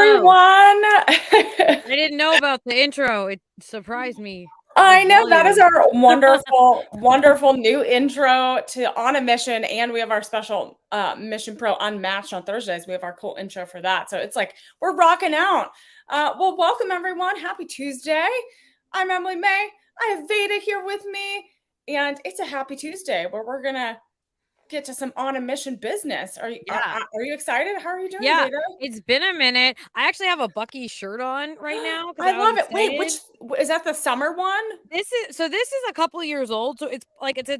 everyone. I didn't know about the intro. It surprised me. I know that is our wonderful, wonderful new intro to On a Mission, and we have our special Mission Pro Unmatched on Thursdays. We have our cool intro for that, so it's like we're rocking out. Well, welcome everyone. Happy Tuesday. I'm Emily May. I have Veda here with me, and it's a happy Tuesday where we're gonna get to some On a Mission business. Are you excited? How are you doing, Yeah, Veda? it's been a minute. I actually have a Bucky shirt on right now. I love it. Excited. Wait, which is that the summer one? This is a couple years old, so it's like it's a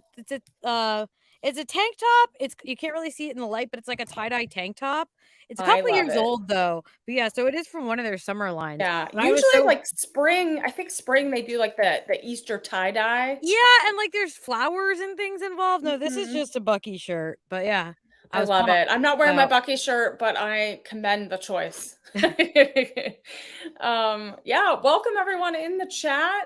tank top. You can't really see it in the light, but it's like a tie-dye tank top. It's a couple years old though. But yeah, so it is from one of their summer lines. Yeah, usually like spring. I think spring they do like the Easter tie-dye. Yeah, and like there's flowers and things involved. No, this is just a Bucky shirt. But yeah. I love it. I'm not wearing my Bucky shirt, but I commend the choice. Yeah, welcome everyone in the chat.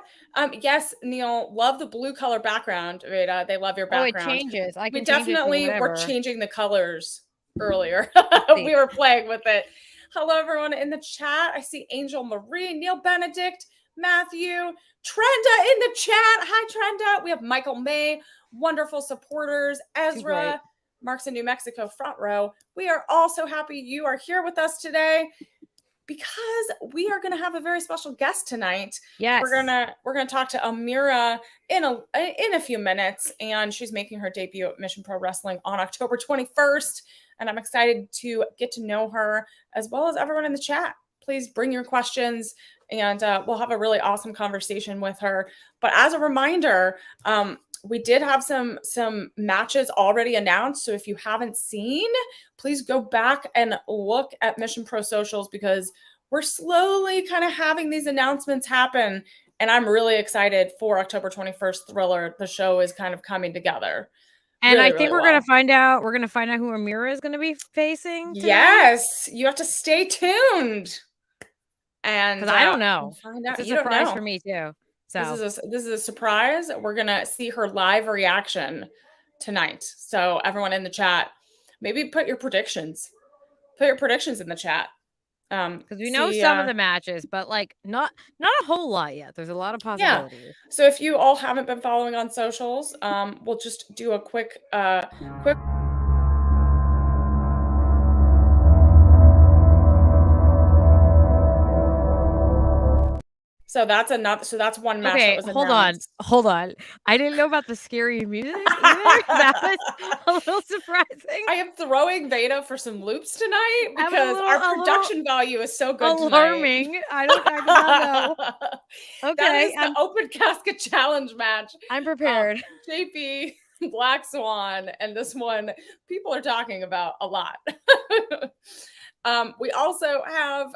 Yes, Neil, love the blue color background, Veda. They love your background. Oh, it changes. We definitely were changing the colors earlier. We were playing with it. Hello, everyone in the chat. I see Angel Marie, Neil Benedict, Matthew, Trenda in the chat. Hi, Trenda. We have Michael May, wonderful supporters, Ezra. Mark's in New Mexico, front row. We are all so happy you are here with us today because we are going to have a very special guest tonight. Yes, we're gonna talk to Amira in a few minutes, and she's making her debut at Mission Pro Wrestling on October 21st. And I'm excited to get to know her as well as everyone in the chat. Please bring your questions, and we'll have a really awesome conversation with her. But as a reminder, we did have some matches already announced. So if you haven't seen, please go back and look at Mission Pro socials because we're slowly kind of having these announcements happen. And I'm really excited for October 21st Thriller. The show is kind of coming together. And I think we're going to find out who Amira is going to be facing tonight. Yes, you have to stay tuned. And because I don't know. Find out. It's a surprise for me too. So this is a surprise. We're gonna see her live reaction tonight. So everyone in the chat, maybe put your predictions. Put your predictions in the chat. Because we know some of the matches, but like not a whole lot yet. There's a lot of possibilities. Yeah. So if you all haven't been following on socials, we'll just do a quick So that's one match. Okay, hold on. I didn't know about the scary music either. That was a little surprising. I am throwing Veda for some loops tonight because our production value is so good alarming. Tonight. I don't know. Okay. That is the open casket challenge match. I'm prepared. JP, Black Swan, and this one people are talking about a lot. We also have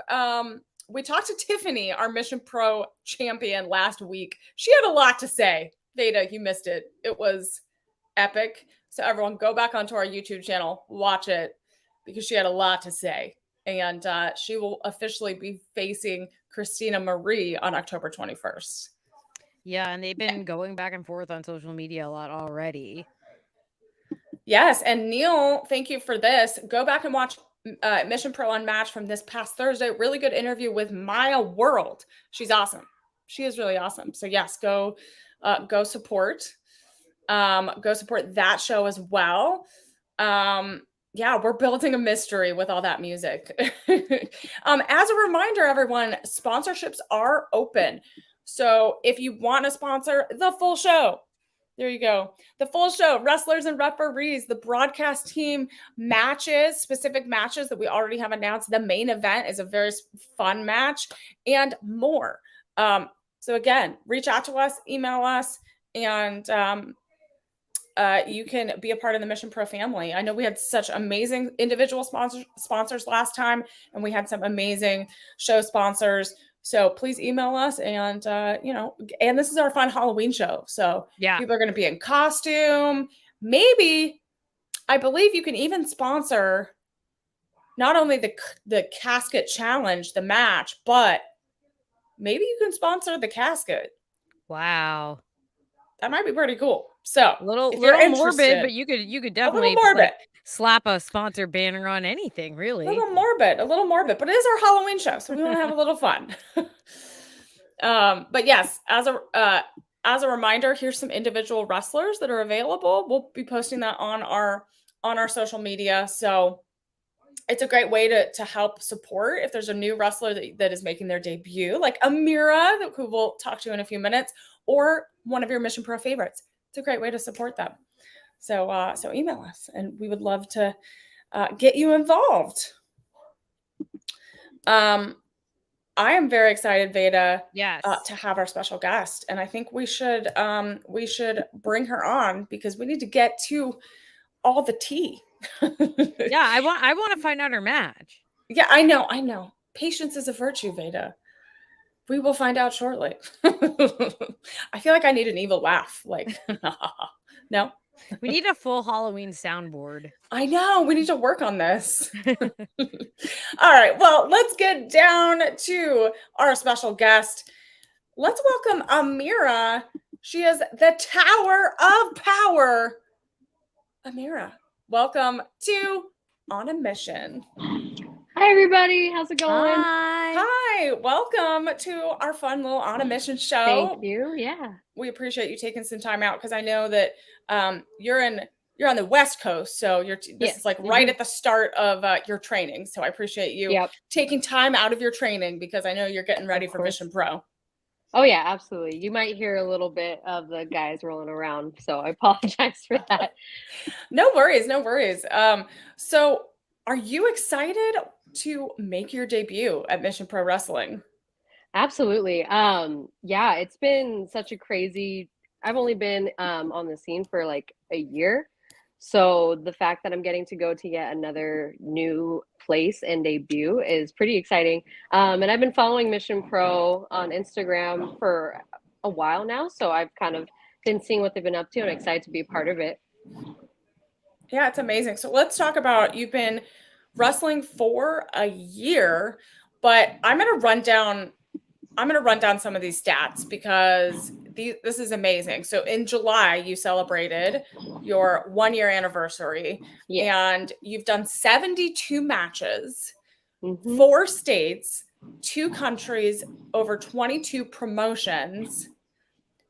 we talked to Tiffany, our Mission Pro champion, last week. She had a lot to say. Veda, you missed it. It was epic. So everyone go back onto our YouTube channel, watch it, because she had a lot to say. And she will officially be facing Christina Marie on October 21st. Yeah, and they've been going back and forth on social media a lot already. Yes, and Neil, thank you for this. Go back and watch Mission Pro Unmatched from this past Thursday. Really good interview with Maya World. She's awesome. She is really awesome. So yes, go support. Go support that show as well. Yeah, we're building a mystery with all that music. As a reminder, everyone, sponsorships are open. So if you want to sponsor the full show, there you go. The full show, wrestlers and referees, the broadcast team matches, specific matches that we already have announced. The main event is a very fun match and more. So again, reach out to us, email us, and you can be a part of the Mission Pro family. I know we had such amazing individual sponsors last time, and we had some amazing show sponsors. So please email us, and and this is our fun Halloween show. So yeah, people are going to be in costume. Maybe, I believe you can even sponsor not only the casket challenge, the match, but maybe you can sponsor the casket. Wow, that might be pretty cool. So a little morbid, but you could definitely a little morbid. slap a sponsor banner on anything, A really. little morbid, but it is our Halloween show, so we want to have a little fun. But yes, as a reminder, here's some individual wrestlers that are available. We'll be posting that on our social media. So it's a great way to help support if there's a new wrestler that is making their debut, like Amira, who we'll talk to in a few minutes, or one of your Mission Pro favorites. It's a great way to support them. So email us, and we would love to get you involved. I am very excited, Veda, Yes. to have our special guest, and I think we should bring her on because we need to get to all the tea. Yeah, I want to find out her match. Yeah, I know. Patience is a virtue, Veda. We will find out shortly. I feel like I need an evil laugh. Like, no. We need a full Halloween soundboard. I know. We need to work on this. All right. Well, let's get down to our special guest. Let's welcome Amira. She is the Tower of Power. Amira, welcome to On a Mission. Hi, everybody. How's it going? Hi. Welcome to our fun little On a Mission show. Thank you. Yeah. We appreciate you taking some time out because I know that you're on the West Coast, so this is like right at the start of your training. So I appreciate you taking time out of your training because I know you're getting ready for Mission Pro. Oh yeah, absolutely. You might hear a little bit of the guys rolling around, so I apologize for that. No worries. So are you excited to make your debut at Mission Pro Wrestling? Absolutely. Yeah, it's been such a crazy. I've only been on the scene for like a year. So the fact that I'm getting to go to yet another new place and debut is pretty exciting. And I've been following Mission Pro on Instagram for a while now. So I've kind of been seeing what they've been up to and excited to be a part of it. Yeah, it's amazing. So let's talk about, you've been wrestling for a year, but I'm going to run down some of these stats because this is amazing. So in July, you celebrated your 1-year anniversary, and you've done 72 matches, 4 states, 2 countries, over 22 promotions.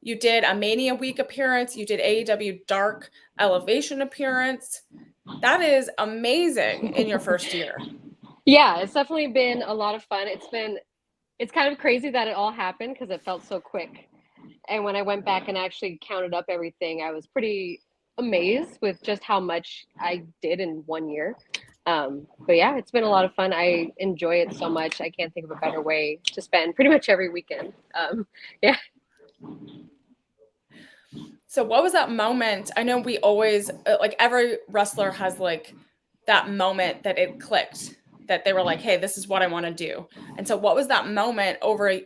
You did a Mania Week appearance. You did AEW Dark Elevation appearance. That is amazing in your first year. Yeah, it's definitely been a lot of fun. It's kind of crazy that it all happened because it felt so quick. And when I went back and actually counted up everything, I was pretty amazed with just how much I did in 1 year. But yeah, it's been a lot of fun. I enjoy it so much. I can't think of a better way to spend pretty much every weekend. Yeah. So what was that moment? I know we always, like every wrestler has like that moment that it clicked, that they were like, hey, this is what I want to do. And so what was that moment over a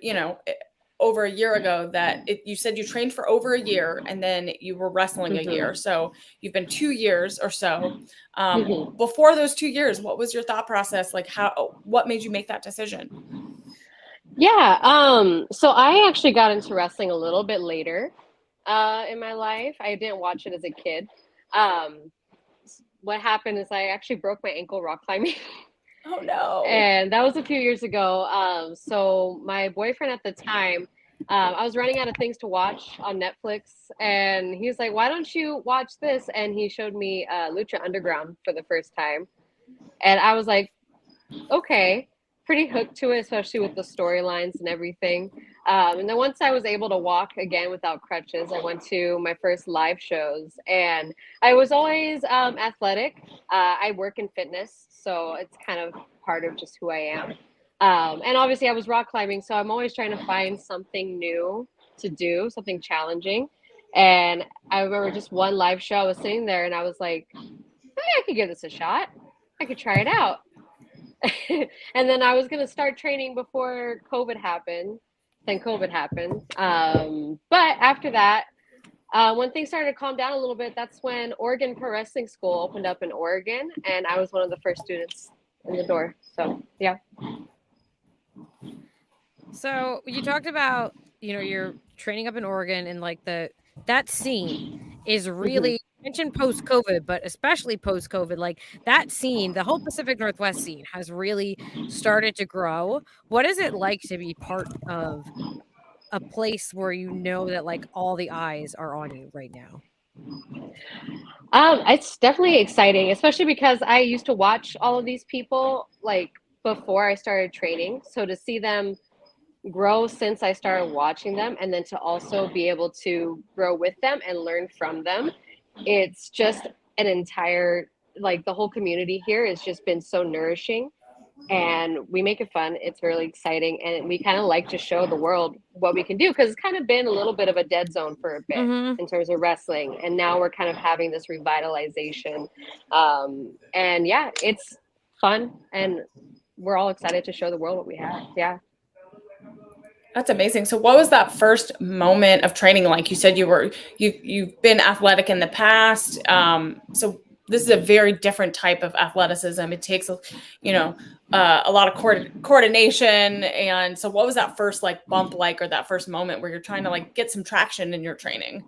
year ago that you said you trained for over a year and then you were wrestling a year. So you've been 2 years or so. Before those 2 years, what was your thought process? Like what made you make that decision? Yeah. So I actually got into wrestling a little bit later in my life. I didn't watch it as a kid. What happened is I actually broke my ankle rock climbing. Oh no. And that was a few years ago. So my boyfriend at the time, I was running out of things to watch on Netflix, and he's like, why don't you watch this? And he showed me Lucha Underground for the first time. And I was like, okay, pretty hooked to it, especially with the storylines and everything. And then once I was able to walk again without crutches, I went to my first live shows, and I was always athletic. I work in fitness, so it's kind of part of just who I am. And obviously I was rock climbing, so I'm always trying to find something new to do, something challenging. And I remember just one live show, I was sitting there and I was like, hey, I could give this a shot. I could try it out. And then I was going to start training before COVID happened. Then COVID happened. But after that, when things started to calm down a little bit, that's when Oregon Pro Wrestling School opened up in Oregon, and I was one of the first students in the door. So, yeah. So you talked about, you're training up in Oregon, and like that scene is really, you mentioned post-COVID, but especially post-COVID, like that scene, the whole Pacific Northwest scene has really started to grow. What is it like to be part of a place where you know that like all the eyes are on you right now? It's definitely exciting, especially because I used to watch all of these people like before I started training. So to see them grow since I started watching them, and then to also be able to grow with them and learn from them, it's just an entire, like the whole community here has just been so nourishing, and we make it fun. It's really exciting, and we kind of like to show the world what we can do, because it's kind of been a little bit of a dead zone for a bit in terms of wrestling, and now we're kind of having this revitalization. And yeah, it's fun, and we're all excited to show the world what we have. Yeah. That's amazing. So what was that first moment of training like? You said you've been athletic in the past. So this is a very different type of athleticism. It takes, you know, a lot of coordination. And so what was that first like bump like, or that first moment where you're trying to like get some traction in your training?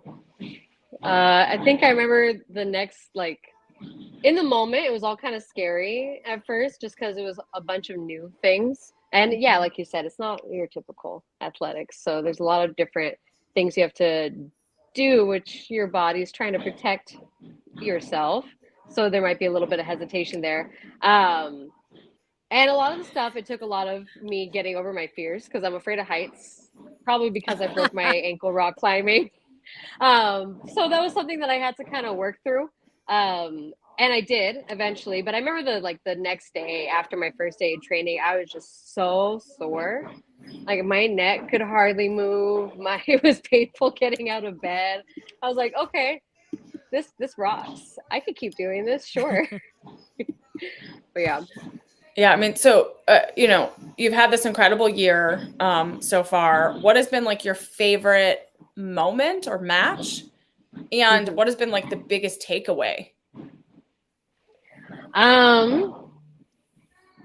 I think I remember the next, like, in the moment, it was all kind of scary at first, just because it was a bunch of new things. And yeah, like you said, it's not your typical athletics. So there's a lot of different things you have to do, which your body's trying to protect yourself. So there might be a little bit of hesitation there. And a lot of the stuff, it took a lot of me getting over my fears, because I'm afraid of heights, probably because I broke my ankle rock climbing. So that was something that I had to kind of work through. And I did eventually, but I remember the next day after my first day of training, I was just so sore. Like my neck could hardly move. It was painful getting out of bed. I was like, okay, this rocks. I could keep doing this, sure. But yeah. Yeah, I mean, so you know, you've had this incredible year so far. What has been like your favorite moment or match? And what has been like the biggest takeaway?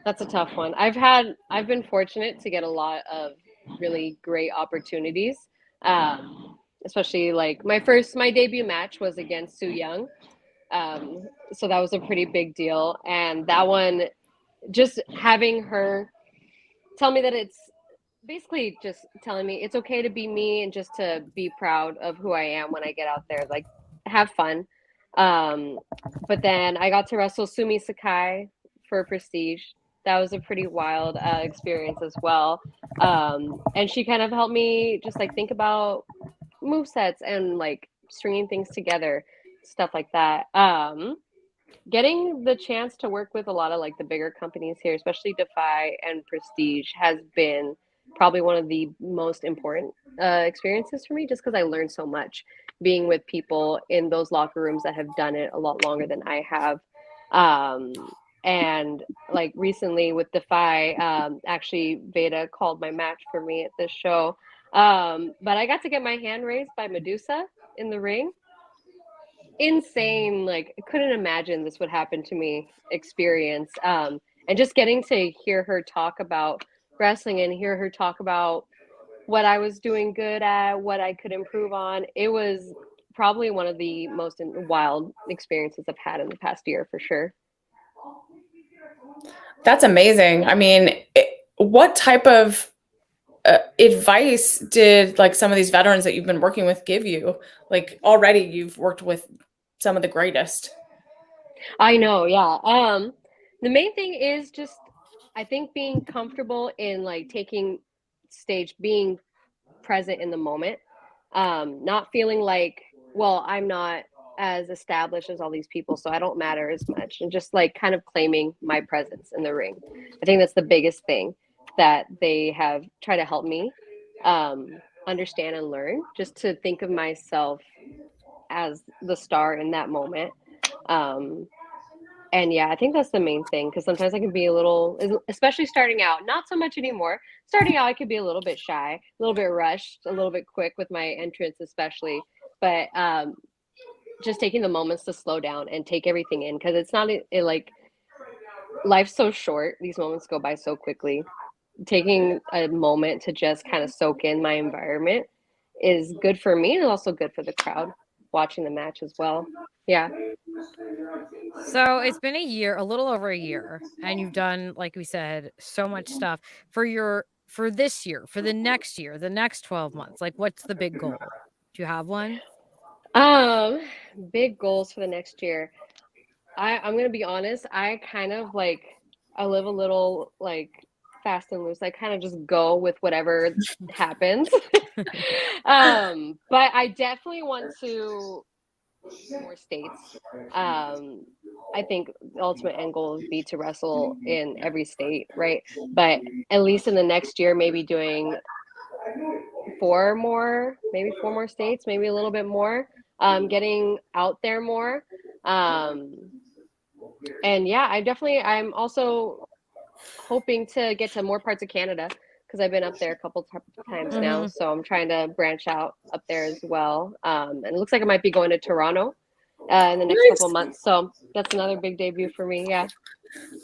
That's a tough one. I've been fortunate to get a lot of really great opportunities. Especially like my debut match was against Sue Young. So that was a pretty big deal. And that one, just having her tell me that it's basically just telling me it's okay to be me and just to be proud of who I am when I get out there, like have fun. But then I got to wrestle Sumi Sakai for Prestige. That was a pretty wild experience as well. And she kind of helped me just like think about movesets and like stringing things together, stuff like that. Getting the chance to work with a lot of like the bigger companies here, especially Defy and Prestige, has been probably one of the most important experiences for me, just because I learned so much being with people in those locker rooms that have done it a lot longer than I have. And like recently with Defy, actually Veda called my match for me at this show. But I got to get my hand raised by Medusa in the ring. Insane, like I couldn't imagine this would happen to me experience. And just getting to hear her talk about wrestling and hear her talk about what I was doing good at, what I could improve on, it was probably one of the most wild experiences I've had in the past year, for sure. That's amazing. I mean, what type of advice did like some of these veterans that you've been working with give you? Like already you've worked with some of the greatest. I know, yeah. The main thing is just, I think, being comfortable in like taking stage, being present in the moment, not feeling like, well, I'm not as established as all these people, so I don't matter as much, and just like kind of claiming my presence in the ring. I think that's the biggest thing that they have tried to help me understand and learn, just to think of myself as the star in that moment. And yeah, I think that's the main thing, because sometimes I can be a little, especially starting out, not so much anymore. Starting out, I could be a little bit shy, a little bit rushed, a little bit quick with my entrance, especially. But just taking the moments to slow down and take everything in, because it's not like life's so short. These moments go by so quickly. Taking a moment to just kind of soak in my environment is good for me, and also good for the crowd watching the match as well. Yeah. So it's been a year, a little over a year, and you've done, like we said, so much stuff for this year, for the next year, the next 12 months. Like, what's the big goal? Do you have one? Um, Big goals for the next year. I'm gonna be honest, I kind of like I live a little like fast and loose. I kind of just go with whatever happens. But I definitely want to more states. I think the ultimate end goal would be to wrestle in every state, right? But at least in the next year, maybe doing maybe four more states, maybe a little bit more, getting out there more. Um, and yeah, I'm also hoping to get to more parts of Canada because I've been up there a couple times now. So I'm trying to branch out up there as well. And it looks like I might be going to Toronto in the next couple months. So that's another big debut for me. Yeah.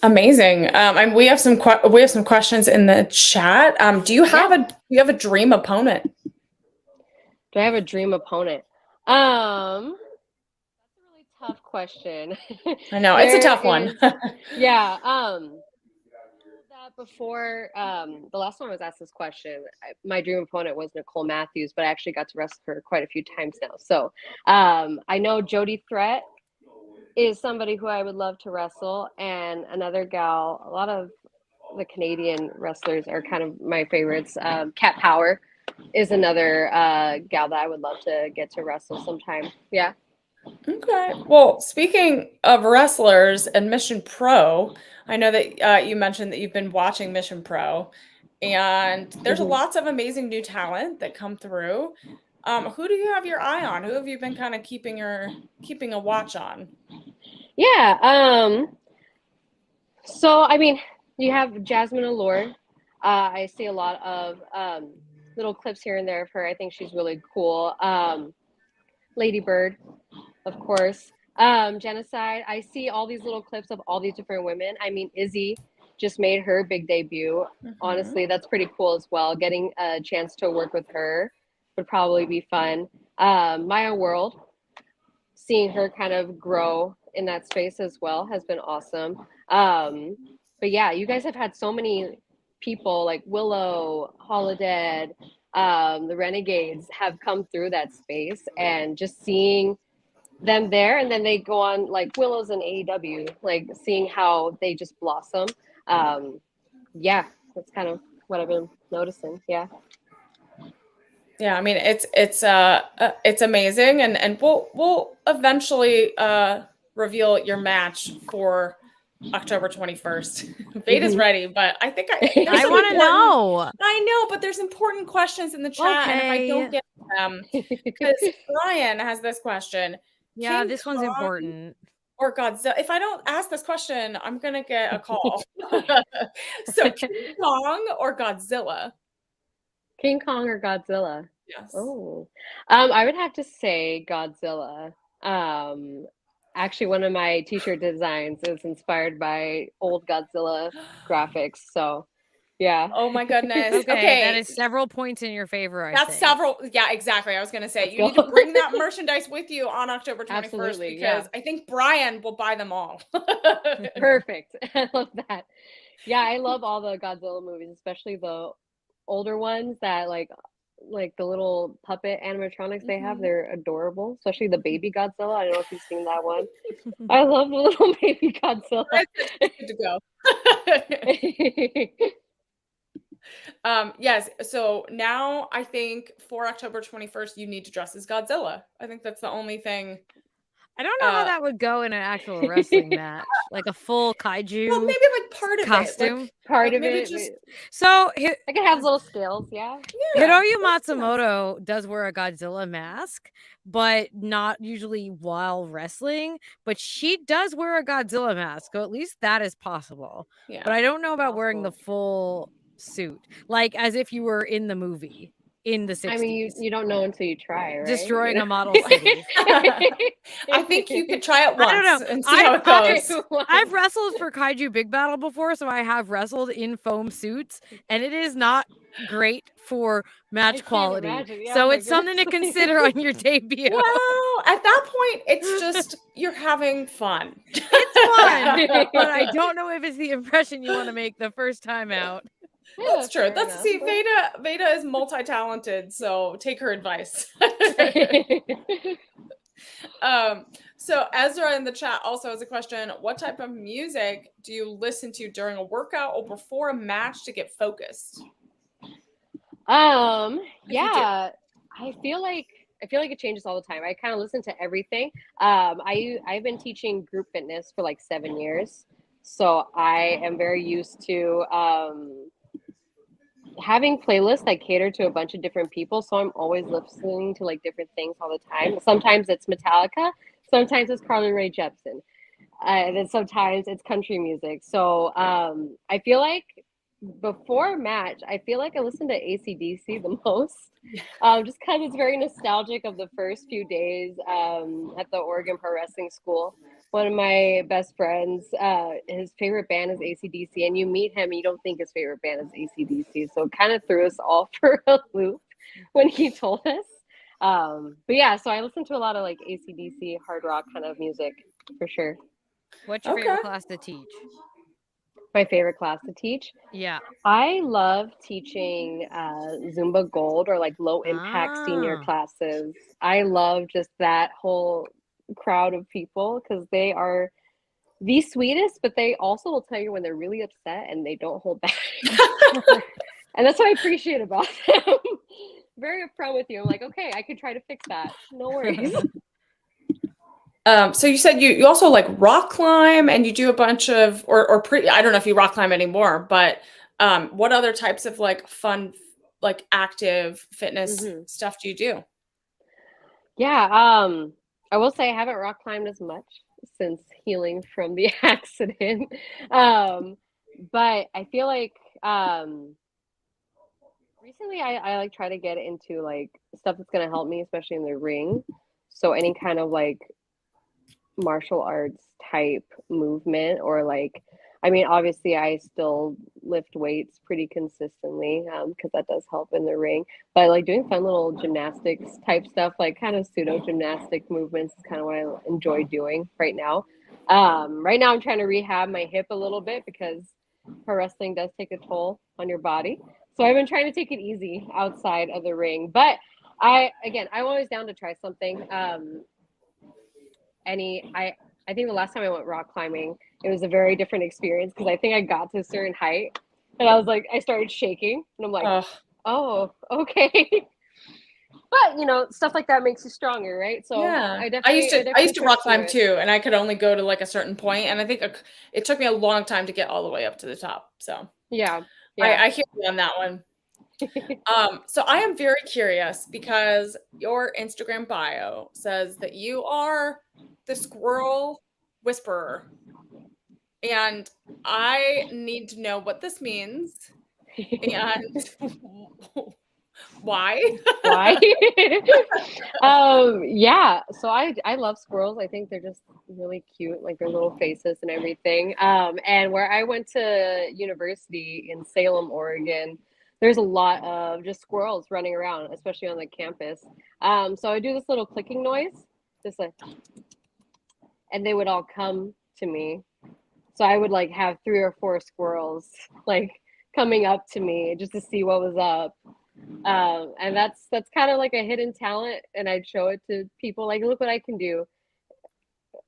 Amazing. And we have some questions in the chat. Do you have a dream opponent? Do I have a dream opponent? That's a really tough question. I know it's a tough one. Yeah. That before the last time I was asked this question, my dream opponent was Nicole Matthews, but I actually got to wrestle her quite a few times now. So I know Jody Threat is somebody who I would love to wrestle, and another gal. A lot of the Canadian wrestlers are kind of my favorites. Cat Power is another gal that I would love to get to wrestle sometime. Yeah. Okay. Well, speaking of wrestlers and Mission Pro, I know that you mentioned that you've been watching Mission Pro, and there's lots of amazing new talent that come through. Who do you have your eye on? Who have you been kind of keeping a watch on? Yeah. So I mean, you have Jasmine Allure. I see a lot of little clips here and there of her. I think she's really cool. Lady Bird, of course. Genocide. I see all these little clips of all these different women. I mean, Izzy just made her big debut. Honestly, that's pretty cool as well. Getting a chance to work with her would probably be fun. Maya World, seeing her kind of grow in that space as well has been awesome. But yeah, you guys have had so many people like Willow, Holodead, the Renegades have come through that space, and just seeing them there, and then they go on like Willow's in AEW, like seeing how they just blossom. Yeah, that's kind of what I've been noticing. Yeah. Yeah, I mean it's amazing, and we'll eventually reveal your match for October 21st. Beta's ready, but I think I want to know. I know, but there's important questions in the chat, and if I don't get them, because Brian has this question. Yeah, this one's important. Or Godzilla. If I don't ask this question, I'm gonna get a call. So King Kong or Godzilla? King Kong or Godzilla? Yes. Oh, I would have to say Godzilla. Actually, one of my t-shirt designs is inspired by old Godzilla graphics. So, yeah. Oh my goodness. Okay, that is several points in your favor. That's several. Yeah, exactly. I was gonna say you need to bring that merchandise with you on October 21st. Absolutely, because I think Brian will buy them all. Perfect. I love that. Yeah, I love all the Godzilla movies, especially the older ones that like the little puppet animatronics they have. They're adorable, especially the baby Godzilla. I don't know if you've seen that one. I love the little baby Godzilla. Good to go. Yes. So now I think for October 21st, you need to dress as Godzilla. I think that's the only thing. I don't know how that would go in an actual wrestling match, like a full kaiju. Well, maybe like part of costume. It, part of it. Just... So I can have little scales. Yeah. Hiroyu Matsumoto does wear a Godzilla mask, but not usually while wrestling. But she does wear a Godzilla mask, so at least that is possible. Yeah. But I don't know about wearing the full suit, like as if you were in the movie in the 60s. I mean, you don't know until you try, right? Destroying You a know? model city. I think you could try it I don't once know. and see how it goes. I've wrestled for Kaiju Big Battle before, so I have wrestled in foam suits, and it is not great for match can't quality. imagine. Yeah, So oh my it's something to goodness. consider on your debut. Well, at that point, it's just you're having fun. It's fun, but I don't know if it's the impression you want to make the first time out. Yeah, That's true. fair That's enough. see, Veda is multi-talented, so take her advice. So Ezra in the chat also has a question. What type of music do you listen to during a workout or before a match to get focused? Yeah, I feel like it changes all the time. I kind of listen to everything. I've been teaching group fitness for like 7 years, so I am very used to having playlists that cater to a bunch of different people. So I'm always listening to like different things all the time. Sometimes it's Metallica, sometimes it's Carly Rae Jepsen, and then sometimes it's country music. So I feel like before match, I feel like I listen to AC/DC the most, just because it's very nostalgic of the first few days at the Oregon Pro Wrestling School. One of my best friends, his favorite band is AC/DC, and you meet him and you don't think his favorite band is AC/DC. So it kind of threw us all for a loop when he told us. But yeah, so I listen to a lot of like AC/DC, hard rock kind of music for sure. What's your favorite class to teach? My favorite class to teach? Yeah. I love teaching Zumba Gold or like low impact senior classes. I love just that whole crowd of people because they are the sweetest, but they also will tell you when they're really upset and they don't hold back. And that's what I appreciate about them. Very upfront with you. I'm like, okay, I could try to fix that. No worries. So you said you also like rock climb and you do a bunch of I don't know if you rock climb anymore, but what other types of like fun, like active fitness stuff do you do? Yeah, I will say I haven't rock climbed as much since healing from the accident. But I feel like recently I like try to get into like stuff that's gonna help me, especially in the ring. So any kind of like martial arts type movement or like I mean obviously I still lift weights pretty consistently because that does help in the ring, but like doing fun little gymnastics type stuff like kind of pseudo gymnastic movements is kind of what I enjoy doing right now. Right now I'm trying to rehab my hip a little bit because pro wrestling does take a toll on your body, so I've been trying to take it easy outside of the ring, but I'm always down to try something. I think the last time I went rock climbing, it was a very different experience because I think I got to a certain height and I started shaking and I'm like, oh, okay. But stuff like that makes you stronger, right? So yeah, I used to rock climb too, and I could only go to like a certain point, and I think it took me a long time to get all the way up to the top. So yeah. I hear you on that one. So I am very curious because your Instagram bio says that you are the squirrel whisperer, and I need to know what this means and why. Yeah, so I love squirrels. I think they're just really cute, like their little faces and everything. And where I went to university in Salem, Oregon, there's a lot of just squirrels running around, especially on the campus. So I do this little clicking noise, just like, and they would all come to me. So I would like have 3 or 4 squirrels like coming up to me just to see what was up. And that's kind of like a hidden talent, and I'd show it to people like, look what I can do.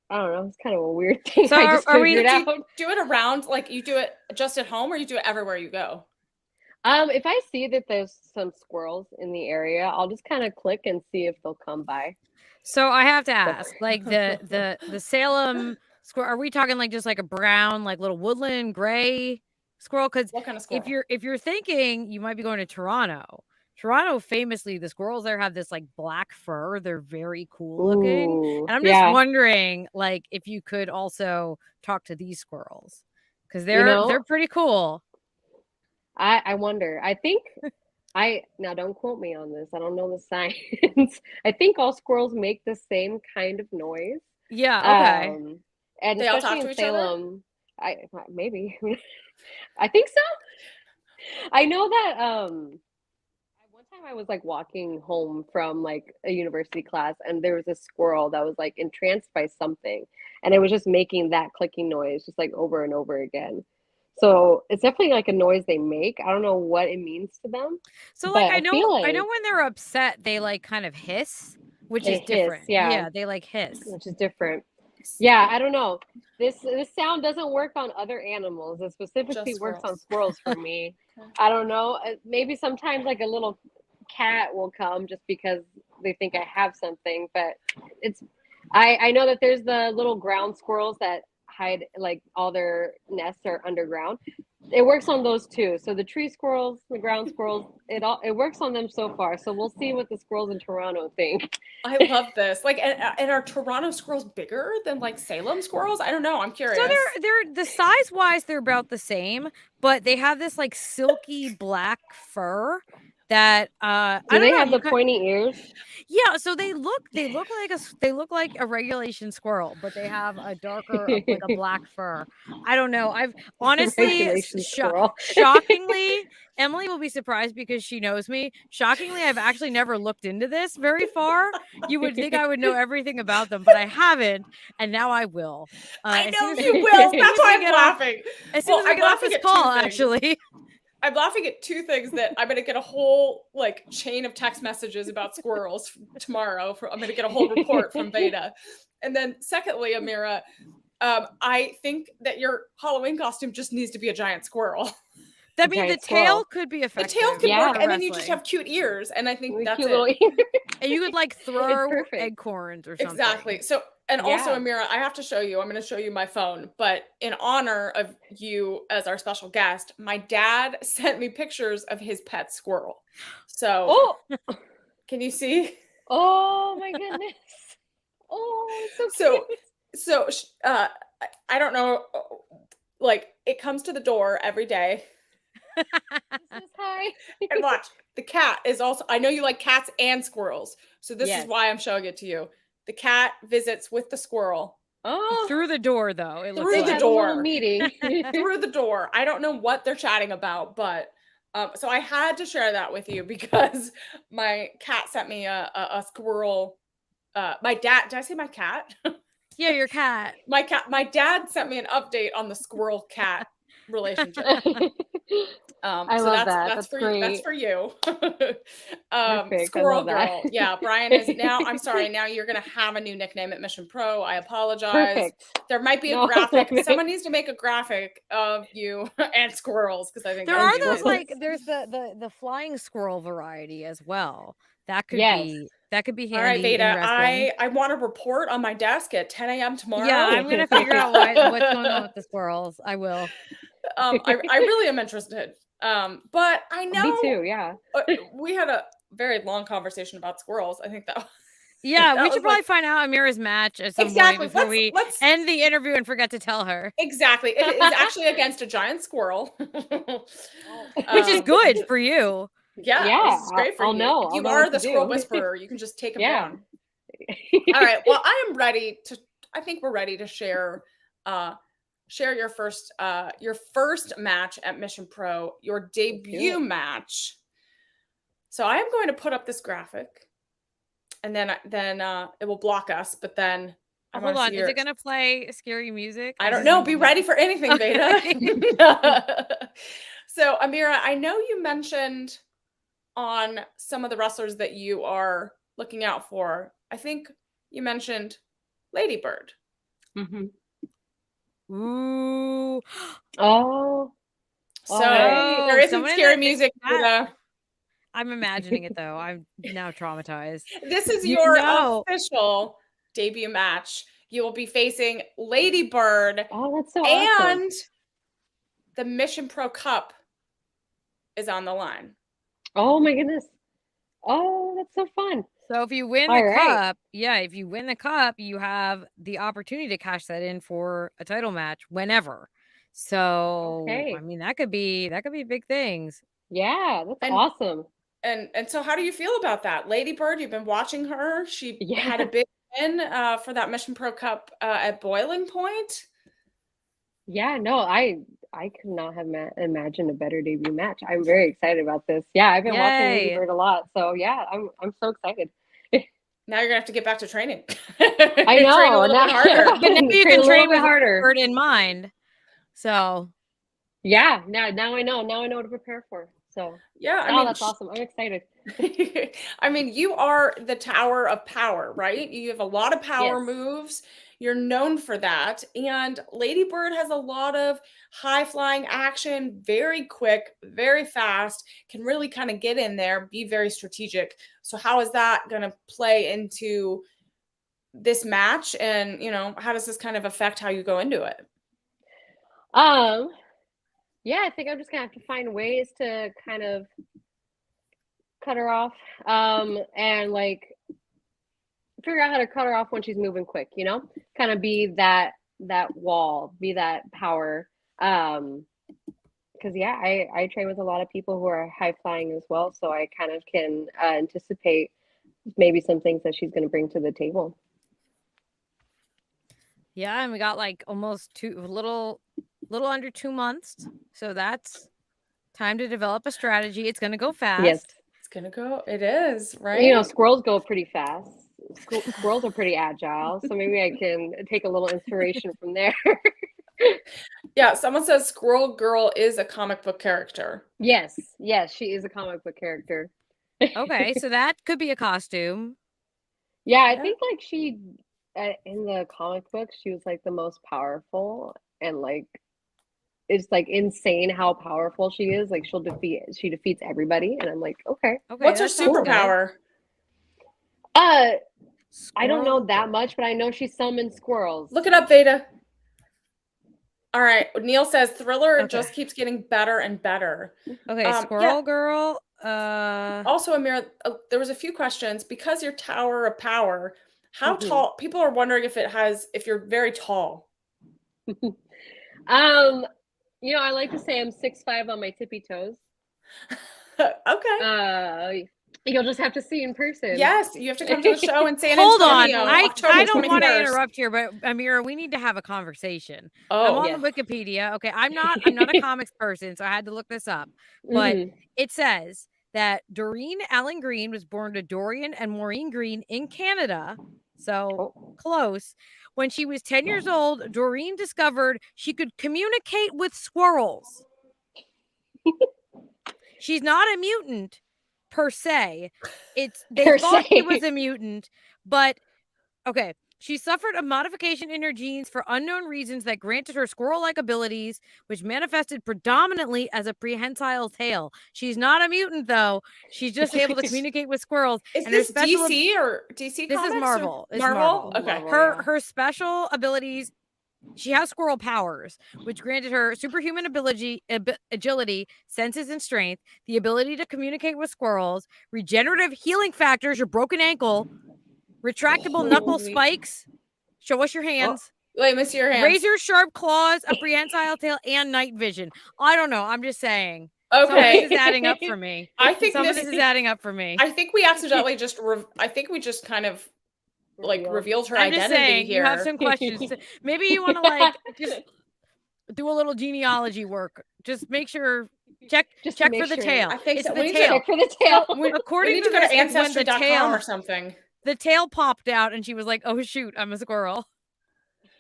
I don't know, it's kind of a weird thing. So I just figured out. Do it around, like you do it just at home, or you do it everywhere you go? If I see that there's some squirrels in the area, I'll just kind of click and see if they'll come by. So I have to ask, like the Salem squirrel, are we talking like just like a brown, like little woodland gray squirrel? Because what kind of squirrel? If you're thinking you might be going to Toronto, famously the squirrels there have this like black fur. They're very cool looking. Ooh, and I'm just wondering like if you could also talk to these squirrels because they're pretty cool. I wonder. I think Now don't quote me on this. I don't know the science. I think all squirrels make the same kind of noise. Yeah, okay. And They all especially talk to in each other? Salem, maybe I think so. I know that one time I was like walking home from like a university class and there was a squirrel that was like entranced by something and it was just making that clicking noise just like over and over again. So it's definitely like a noise they make. I don't know what it means to them, So like but I feel I know like when they're upset, they like kind of hiss, which they is hiss, different. yeah, Yeah, they like hiss. which is different. Yeah, I don't know. This sound doesn't work on other animals. It specifically Just works on squirrels. squirrels for me. Okay. I don't know. Maybe sometimes like a little cat will come just because they think I have something, but it's I know that there's the little ground squirrels that hide like all their nests are underground. It works on those too. So the tree squirrels, the ground squirrels, it works on them so far. So we'll see what the squirrels in Toronto think. I love this. Like, and are Toronto squirrels bigger than like Salem squirrels? I don't know. I'm So curious. they're the size wise they're about the same, but they have this like silky black fur that I Do don't they know. have the pointy ears? Yeah, so they look like a regulation squirrel, but they have a darker like a black fur. I don't know. I've honestly Regulation squirrel. shockingly, Emily will be surprised because she knows me. Shockingly, I've actually never looked into this very far. You would think I would know everything about them, but I haven't, and now I will. I As know soon as you we, will. as soon That's as why we I'm get off, laughing. as soon as we I'm get off laughing this at call, two things. actually. I'm laughing at two things that I'm going to get a whole like chain of text messages about squirrels tomorrow. I'm going to get a whole report from Beta. And then secondly, Amira, I think that your Halloween costume just needs to be a giant squirrel. I mean, the Giant tail squirrel. could be The effective. tail could Yeah. work, for and then you just wrestling. have cute ears, and I think With that's cute it. little ears. And you could like throw perfect. acorns or something. Exactly. So, and also, Yeah. Amira, I have to show you. I'm going to show you my phone, but in honor of you as our special guest, my dad sent me pictures of his pet squirrel. So, Oh, can you see? oh my goodness. Oh, it's so cute. So, I don't know. Like, it comes to the door every day, This is hi. and watch. The cat is also. I know you like cats and squirrels, so this is Yes. why I'm showing it to you. The cat visits with the squirrel. Oh, Through the door, though. It looks Through they the had a little door. meeting. Through the door. I don't know what they're chatting about, but so I had to share that with you because my cat sent me a squirrel. My dad, did I say my cat? Yeah, your cat. My dad sent me an update on the squirrel cat relationship. I So love that's that. that's That's for great. you. That's for you. Perfect. I Squirrel love that. girl. Yeah, Brian is now. I'm sorry. Now you're gonna have a new nickname at Mission Pro. I apologize. Perfect. There might be a No, graphic. love it. Someone needs to make a graphic of you and squirrels because I think There that would are be those hilarious. like there's the flying squirrel variety as well. That could Yes. be handy All right, in Veda. wrestling. I want a report on my desk at 10 a.m. tomorrow. Yeah, I'm gonna figure out what's going on with the squirrels. I will. I really am interested. But I know Me too. Yeah. we had a very long conversation about squirrels. I think that. Yeah, that we was should probably like- fiend out Amira's match at some Exactly. point before we Let's end the interview and forget to tell her. exactly. It is actually against a giant squirrel, Which is good for you. Yeah, Yeah, this is great for I'll you. know. I'll You know are what the to squirrel do. whisperer. You can just take them Yeah. down. All right. Well, I am ready to. I think we're ready to share your first match at Mission Pro, your debut match. So I am going to put up this graphic, and then it will block us. But then Hold on, is it gonna play scary music? I don't know. Be ready for anything, Beta. So Amira, I know you mentioned on some of the wrestlers that you are looking out for. I think you mentioned Lady Bird. Mm-hmm. Ooh. Oh. So there isn't scary music. I'm imagining it though. I'm now traumatized. This is your official debut match. You will be facing Lady Bird. Oh, that's so awesome. And the Mission Pro Cup is on the line. Oh my goodness. Oh, that's so fun. So if you win the cup, if you win the cup, you have the opportunity to cash that in for a title match whenever. So I mean that could be big things. Yeah, that's awesome. And so how do you feel about that? Lady Bird, you've been watching her. She had a big win for that Mission Pro Cup at Boiling Point. Yeah, no, I could not have imagined a better debut match. I'm very excited about this. Yeah, I've been watching Lady Bird a lot, so yeah, I'm so excited. Now you're gonna have to get back to training. I know. Train a little bit harder. But now you can train with harder. Bird in mind. So yeah, now I know. Now I know what to prepare for. So yeah, I mean, that's awesome. I'm excited. I mean, you are the Tower of Power, right? You have a lot of power moves. You're known for that. And Lady Bird has a lot of high flying action, very quick, very fast, can really kind of get in there, be very strategic. So how is that going to play into this match? And, how does this kind of affect how you go into it? Yeah, I think I'm just gonna have to find ways to kind of cut her off, and like figure out how to cut her off when she's moving quick, kind of be that wall, be that power. Because I train with a lot of people who are high flying as well, so I kind of can anticipate maybe some things that she's going to bring to the table. Yeah, and we got like almost little under 2 months, so that's time to develop a strategy. It's going to go fast. Yes, it's going to go. It is, right? Squirrels go pretty fast. Squirrels are pretty agile, so maybe I can take a little inspiration from there. Yeah, someone says Squirrel Girl is a comic book character. Yes, she is a comic book character. Okay, so that could be a costume. Yeah, I think like she in the comic book she was like the most powerful, and like it's like insane how powerful she is. Like she defeats everybody, and I'm like, okay. What's her superpower? I don't know that much, but I know she summons squirrels. Look it up, Veda. All right. Neil says Thriller just keeps getting better and better. Okay, Squirrel Girl. Also, Amira, there was a few questions because you're Tower of Power. How tall? People are wondering if you're very tall. I like to say I'm 6'5" on my tippy toes. Okay. You'll just have to see in person. Yes, you have to come to the show in San Hold Antonio. on, I don't want to interrupt here, but Amira, we need to have a conversation. I'm on the Wikipedia. Okay, I'm not a comics person, so I had to look this up. But it says that Doreen Allen Green was born to Dorian and Maureen Green in Canada, so close. When she was 10 years old, Doreen discovered she could communicate with squirrels. She's not a mutant per se. They thought she was a mutant, but okay. She suffered a modification in her genes for unknown reasons that granted her squirrel-like abilities, which manifested predominantly as a prehensile tail. She's not a mutant, though. She's just able to communicate with squirrels. Is this DC or DC This Comics? Is Marvel. It's Marvel? Okay. Her special abilities, she has squirrel powers, which granted her superhuman agility, senses, and strength, the ability to communicate with squirrels, regenerative healing factors, your broken ankle, retractable knuckle spikes. Show us your hands. Let me see your hands. Razor sharp claws, a prehensile tail, and night vision. I don't know. I'm just saying. Okay. This is adding up for me. I think this is adding up for me. I think we accidentally we just kind of revealed her identity just saying, here. You have some questions. Maybe you want to just do a little genealogy work. Just make sure. Check for the tail. I think it's so. the tail. Check for the tail. According to go to Ancestry.com or something. The tail popped out, and she was like, "Oh shoot, I'm a squirrel."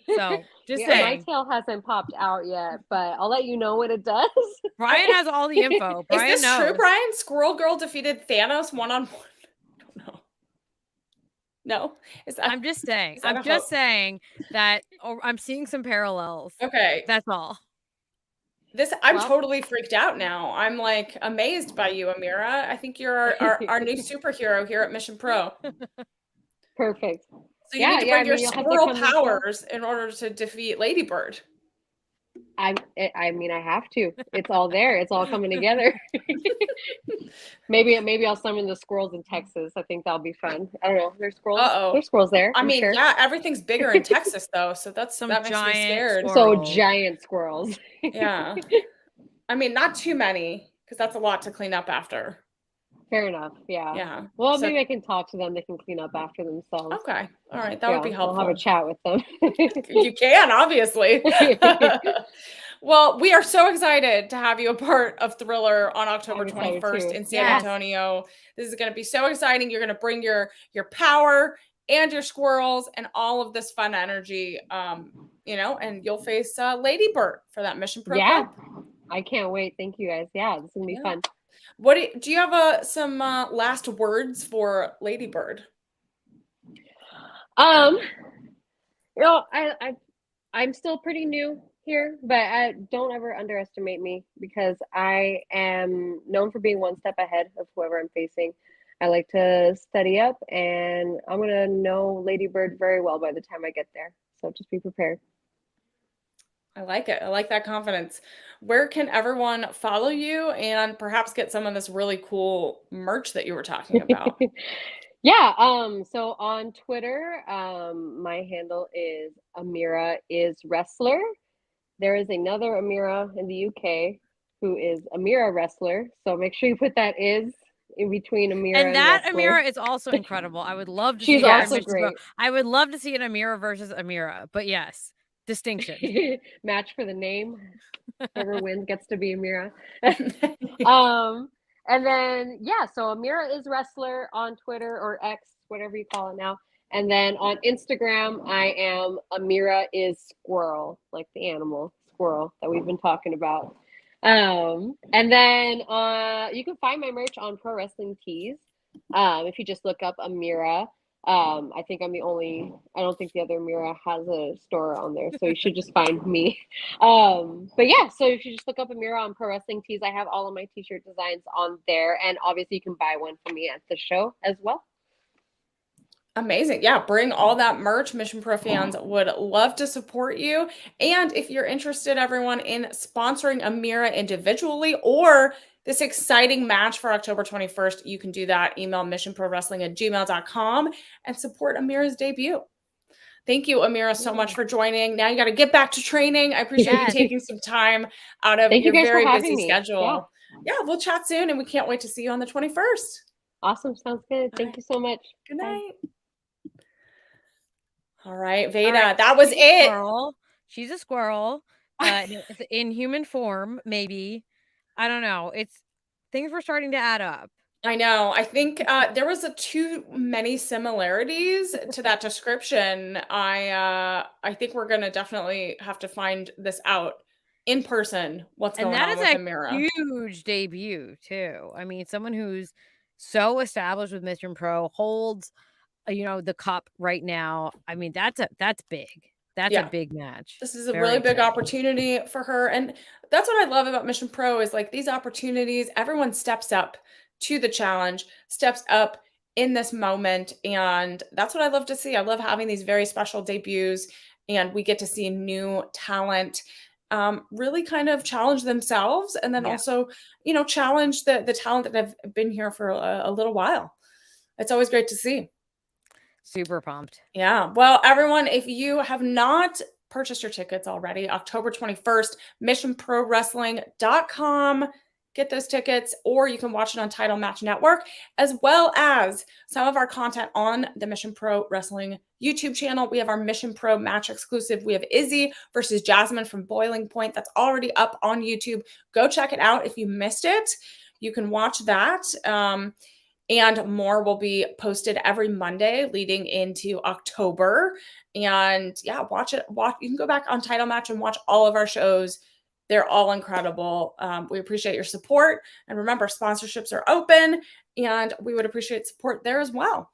So just saying. My tail hasn't popped out yet, but I'll let you know when it does. Brian has all the info. Brian Is this true, Brian? Squirrel Girl defeated Thanos one-on-one. I don't know. No, I'm just saying. I'm just saying that I'm seeing some parallels. Okay, that's all. I'm totally freaked out now. I'm like amazed by you, Amira. I think you're our new superhero here at Mission Pro. Perfect. So you need to bring your squirrel powers in order to defeat Lady Bird. I mean, I have to. It's all there. It's all coming together. Maybe I'll summon the squirrels in Texas. I think that'll be fun. I don't know. There's squirrels. There's squirrels there. I mean, yeah, everything's bigger in Texas though, so that makes me scared. So giant squirrels. Yeah. I mean, not too many because that's a lot to clean up after. Fair enough. Yeah. Yeah. Well, So maybe I can talk to them. They can clean up after themselves. okay. All right. That would be I'll have a helpful. chat with them. You can, obviously. Well, we are so excited to have you a part of Thriller on October I'm excited 21st too. in San Yes. Antonio. This is going to be so exciting. You're going to bring your power and your squirrels and all of this fun energy, you know, and you'll face Lady Bird for that Mission Pro Yeah. Cup. I can't wait. Thank you guys. Yeah, this is gonna be fun. What do you have some last words for Lady Bird? You know, I'm still pretty new here, but don't ever underestimate me because I am known for being one step ahead of whoever I'm facing. I like to study up, and I'm gonna know Lady Bird very well by the time I get there. So just be prepared. I like it. I like that confidence. Where can everyone follow you and perhaps get some of this really cool merch that you were talking about? Yeah, so on Twitter, my handle is Amira is Wrestler. There is another Amira in the UK who is Amira Wrestler. So make sure you put that is in between Amira and that Wrestler. Amira is also incredible. I would love to She's see her in also Mission Pro. great. I would love to see an Amira versus Amira, but yes, distinction. Match for the name. Whoever wins gets to be Amira. And then yeah, so Amira is Wrestler on Twitter or X, whatever you call it now. And then on Instagram, I am Amira is Squirrel, like the animal squirrel that we've been talking about. And then you can find my merch on Pro Wrestling Tees. If you just look up Amira. I think I'm the only, I don't think the other Amira has a store on there, so you should just find me. But yeah, so if you just look up Amira on Pro Wrestling Tees, I have all of my t-shirt designs on there, and obviously you can buy one from me at the show as well. Amazing. Yeah, bring all that merch. Mission Pro fans would love to support you. And if you're interested, everyone, in sponsoring Amira individually or this exciting match for October 21st, you can do that. Email missionprowrestling@gmail.com and support Amira's debut. Thank you, Amira, so much for joining. Now you got to get back to training. I appreciate you taking some time out of your very busy schedule. Yeah, we'll chat soon, and we can't wait to see you on the 21st. Awesome. Sounds good. Thank you so much. Good night. All right, Veda, that was it. Squirrel. She's a squirrel in human form, maybe. I don't know. Things were starting to add up. I know. I think there was too many similarities to that description. I think we're gonna definitely have to find this out in person. What's going on with Amira? And that is a huge debut too. I mean, someone who's so established with Mission Pro holds, you know, the cup right now. I mean, that's big. That's a big match. This is a really big opportunity for her. And that's what I love about Mission Pro is like these opportunities, everyone steps up to the challenge, steps up in this moment. And that's what I love to see. I love having these very special debuts and we get to see new talent really kind of challenge themselves and then also, you know, challenge the talent that have been here for a little while. It's always great to see. Super pumped. Yeah. Well, everyone, if you have not purchased your tickets already, October 21st, missionprowrestling.com. Get those tickets, or you can watch it on Title Match Network, as well as some of our content on the Mission Pro Wrestling YouTube channel. We have our Mission Pro match exclusive. We have Izzy versus Jasmine from Boiling Point. That's already up on YouTube. Go check it out if you missed it. You can watch that. And more will be posted every Monday leading into October. And yeah, watch it. You can go back on Title Match and watch all of our shows. They're all incredible. We appreciate your support. And remember, sponsorships are open and we would appreciate support there as well.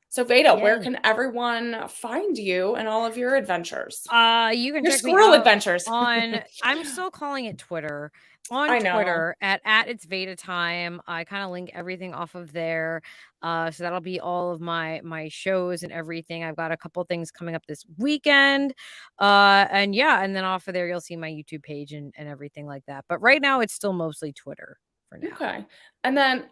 So Veda, where can everyone find you and all of your adventures? You can your check squirrel me out adventures on, I'm still calling it Twitter. On Twitter at It's Veda Time. I kind of link everything off of there. So that'll be all of my shows and everything. I've got a couple things coming up this weekend. And then off of there, you'll see my YouTube page and everything like that. But right now it's still mostly Twitter for now. Okay. And then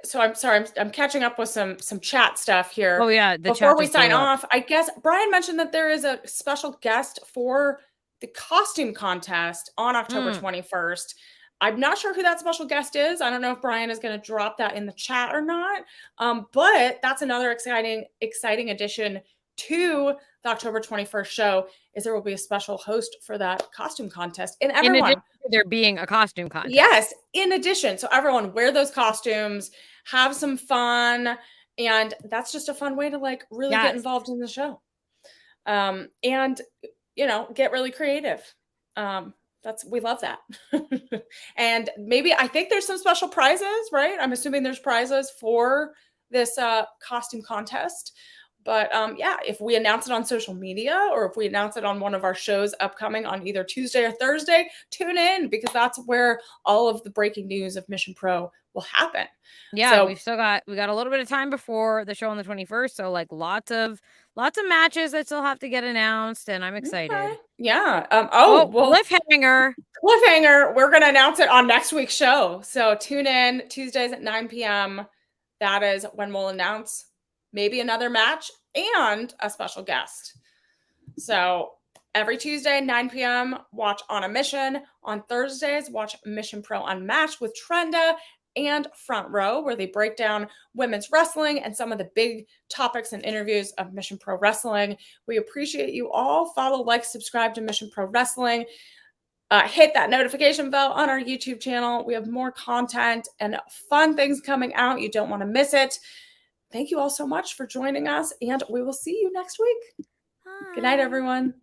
so I'm sorry, I'm catching up with some chat stuff here. Oh yeah. Before we sign off, I guess Brian mentioned that there is a special guest for the costume contest on October 21st. I'm not sure who that special guest is. I don't know if Brian is going to drop that in the chat or not. But that's another exciting addition to the October 21st show, is there will be a special host for that costume contest. And everyone, in addition to there being a costume contest. Yes, in addition. So everyone wear those costumes, have some fun. And that's just a fun way to like really get involved in the show. And, you know, get really creative. We love that. And maybe, I think there's some special prizes, right? I'm assuming there's prizes for this costume contest. But yeah, if we announce it on social media, or if we announce it on one of our shows upcoming on either Tuesday or Thursday, tune in, because that's where all of the breaking news of Mission Pro will happen. Yeah, so we got a little bit of time before the show on the 21st. So like lots of matches that still have to get announced, and I'm excited. Okay. Yeah. Well, cliffhanger. We're going to announce it on next week's show. So tune in Tuesdays at 9 p.m. That is when we'll announce maybe another match and a special guest. So every Tuesday, 9 p.m., watch On a Mission. On Thursdays, watch Mission Pro Unmatched with Trenda and Front Row, where they break down women's wrestling and some of the big topics and interviews of Mission Pro Wrestling. We appreciate you all. Follow, like, subscribe to Mission Pro Wrestling. Hit that notification bell on our YouTube channel. We have more content and fun things coming out. You don't want to miss it. Thank you all so much for joining us, and we will see you next week. Bye. Good night, everyone.